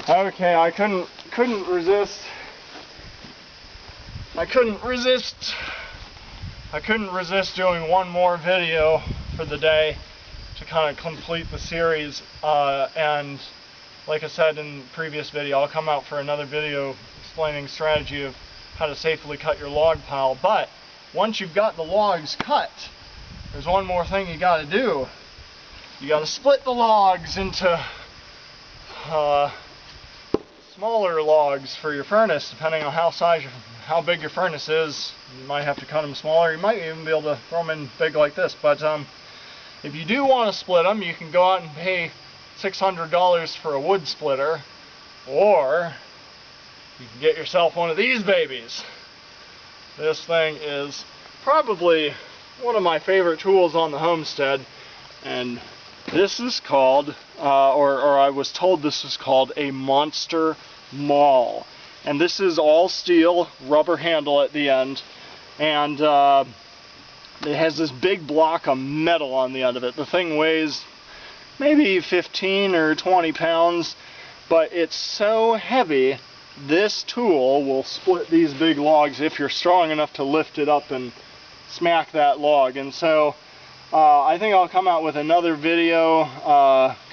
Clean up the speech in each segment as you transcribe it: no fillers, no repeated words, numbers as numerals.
Okay, I couldn't resist. I couldn't resist doing one more video for the day to kind of complete the series. And like I said in the previous video, I'll come out for another video explaining strategy of how to safely cut your log pile. But once you've got the logs cut, there's one more thing you got to do. You got to split the logs into smaller logs for your furnace, depending on how big your furnace is. You might have to cut them smaller. You might even be able to throw them in big like this. But if you do want to split them, you can go out and pay $600 for a wood splitter, or you can get yourself one of these babies. This thing is probably one of my favorite tools on the Homestead, and this is called, or I was told this is called a Monster Maul. And this is all steel, rubber handle at the end, and it has this big block of metal on the end of it. The thing weighs maybe 15 or 20 pounds, but it's so heavy, this tool will split these big logs if you're strong enough to lift it up and smack that log. And so I think I'll come out with another video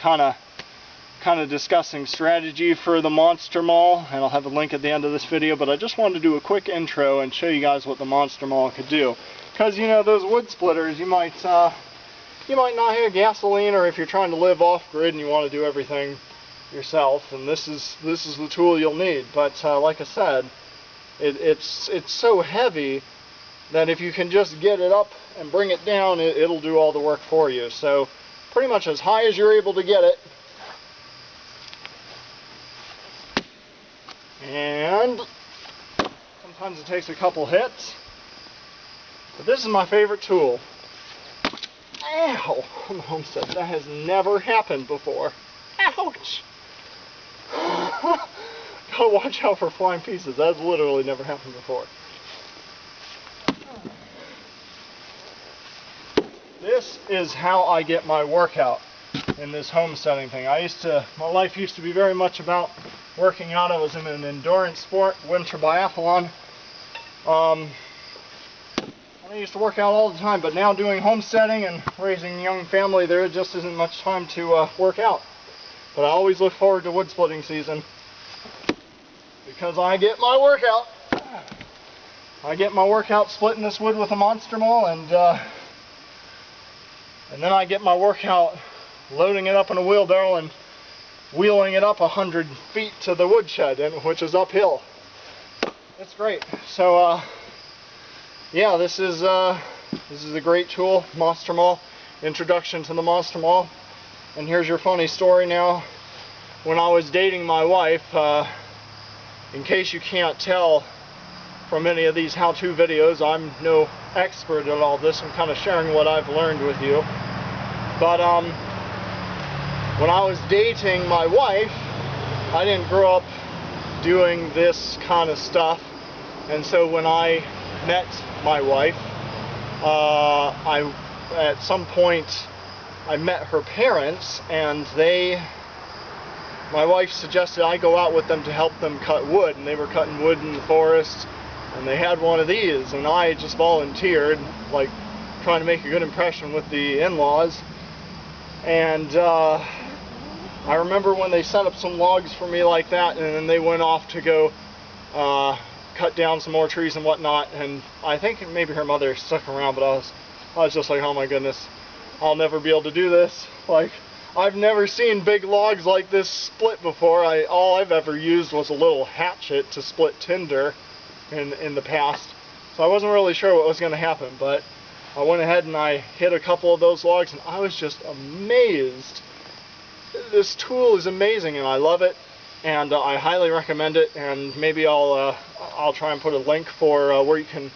kind of discussing strategy for the Monster Maul, and I'll have a link at the end of this video. But I just wanted to do a quick intro and show you guys what the Monster Maul could do, because you know, those wood splitters, you might not have gasoline, or if you're trying to live off grid and you want to do everything yourself, and this is the tool you'll need. But like I said, it's so heavy that if you can just get it up and bring it down, it'll do all the work for you. So pretty much as high as you're able to get it. And sometimes it takes a couple hits. But this is my favorite tool. Ow! Homestead, that has never happened before. Ouch! Gotta watch out for flying pieces. That's literally never happened before. This is how I get my workout in this homesteading thing. My life used to be very much about working out. I was in an endurance sport, winter biathlon. I used to work out all the time, but now doing homesteading and raising a young family, there just isn't much time to work out. But I always look forward to wood splitting season, because I get my workout. I get my workout splitting this wood with a Monster Maul, and then I get my workout loading it up in a wheelbarrow and wheeling it up 100 feet to the woodshed, which is uphill. It's great. So yeah, this is a great tool, Monster Maul. Introduction to the Monster Maul. And here's your funny story now. When I was dating my wife, in case you can't tell from any of these how-to videos, I'm no expert at all this. I'm kind of sharing what I've learned with you. But when I was dating my wife, I didn't grow up doing this kind of stuff. And so when I met my wife, at some point I met her parents, and my wife suggested I go out with them to help them cut wood, and they were cutting wood in the forest, and they had one of these, and I just volunteered, like trying to make a good impression with the in-laws. And I remember when they set up some logs for me like that, and then they went off to go cut down some more trees and whatnot, and I think maybe her mother stuck around, but I was just like, oh my goodness, I'll never be able to do this. Like, I've never seen big logs like this split before. All I've ever used was a little hatchet to split tinder in the past, so I wasn't really sure what was going to happen. But I went ahead and I hit a couple of those logs, and I was just amazed. This tool is amazing, and I love it, and I highly recommend it. And maybe I'll try and put a link for where you can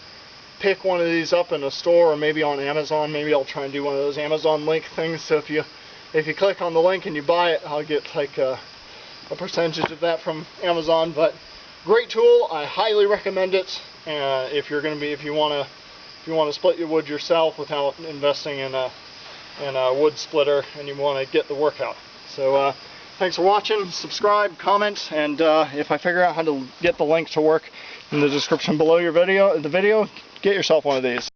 pick one of these up in a store, or maybe on Amazon. Maybe I'll try and do one of those Amazon link things, so if you click on the link and you buy it, I'll get like a percentage of that from Amazon. But great tool, I highly recommend it. If you want to split your wood yourself without investing in a wood splitter, and you want to get the workout. So Thanks for watching. Subscribe, comment, and if I figure out how to get the link to work in the description below the video, get yourself one of these.